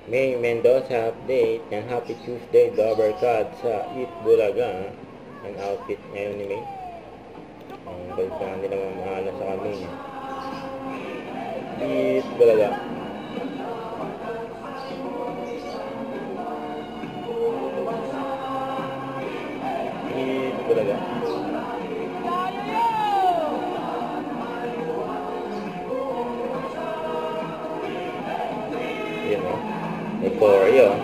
May Mendoza update ng Happy Tuesday Dover Cut sa Eat Bulaga. Ang outfit ngayon ni May. Ang balitaan nila mamahalo sa kami. Eat Bulaga. Eat Bulaga. Yun o. May choreo.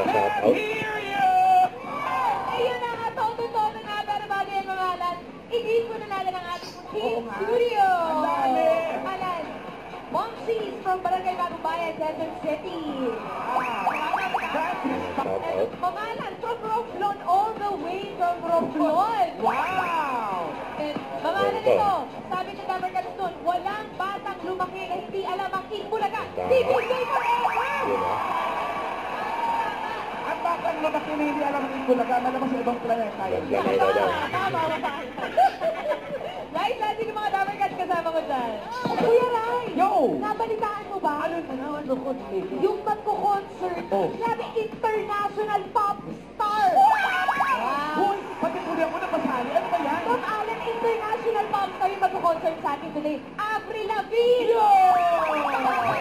Shout out. Ayun na nga, todo-todo nga, pero bago yung mga alas, i-greet po na natin ang ating team studio. Alan, Momsies from Barangay Bagong Bayan, Quezon City. Mga Alan, from Romblon, all the way from Romblon. Wow! And mga Alan ito, sabi ni Damer Kaluston, walang batang lumaki na hindi alam ang Eat Bulaga. Bibigay forever! Bakit mo kasi hindi alam ang Bulaga, malabas sa ibang planeta yun. Tama. Guys, lagi ng mga Damer Cats kasama ko dyan. Kuya Rai, nabalitaan mo ba? Ano ko? Yung magko-concert, sabi international pop star. Uy, pati tuloy ako na pasali. Ano ba yan? Tom Allen, international pop star yung magko-concert sa akin today. Avril Lavigne!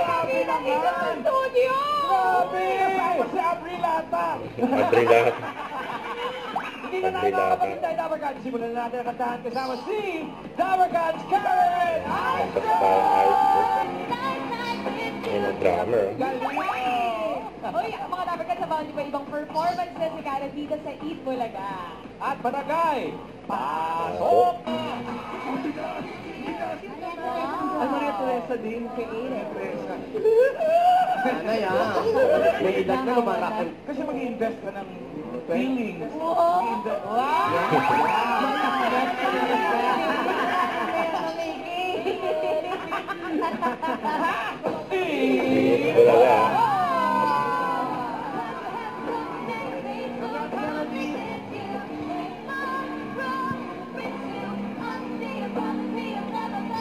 Grabe naman! Sa studio! Grabe! Kasama si Abrilata! Abrilata. Hindi na natin nakapagintay, Damer Cats. Simulan na natin ang kantahan kasama si Damer Cats, Karen! Ang paspahan ayos ang drummer. Uy, mga Damer Cats, abangan niyo pa ibang performances ni Karen dito sa Eat Bulaga. At Barangay, pasok! Ay, Maria Teresa din. Kay Maria Teresa. Sana yan. May edad na lumalaki. Kasi mag-i-invest ka ng feelings. Wow! Eat Bulaga.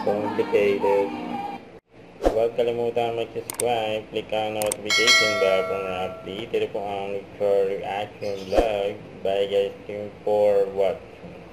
Complicated. Huwag kalimutan mag-subscribe, click ang notification bell para ma-update. Ito po ang for reaction vlog. Bye guys, thank you for watching.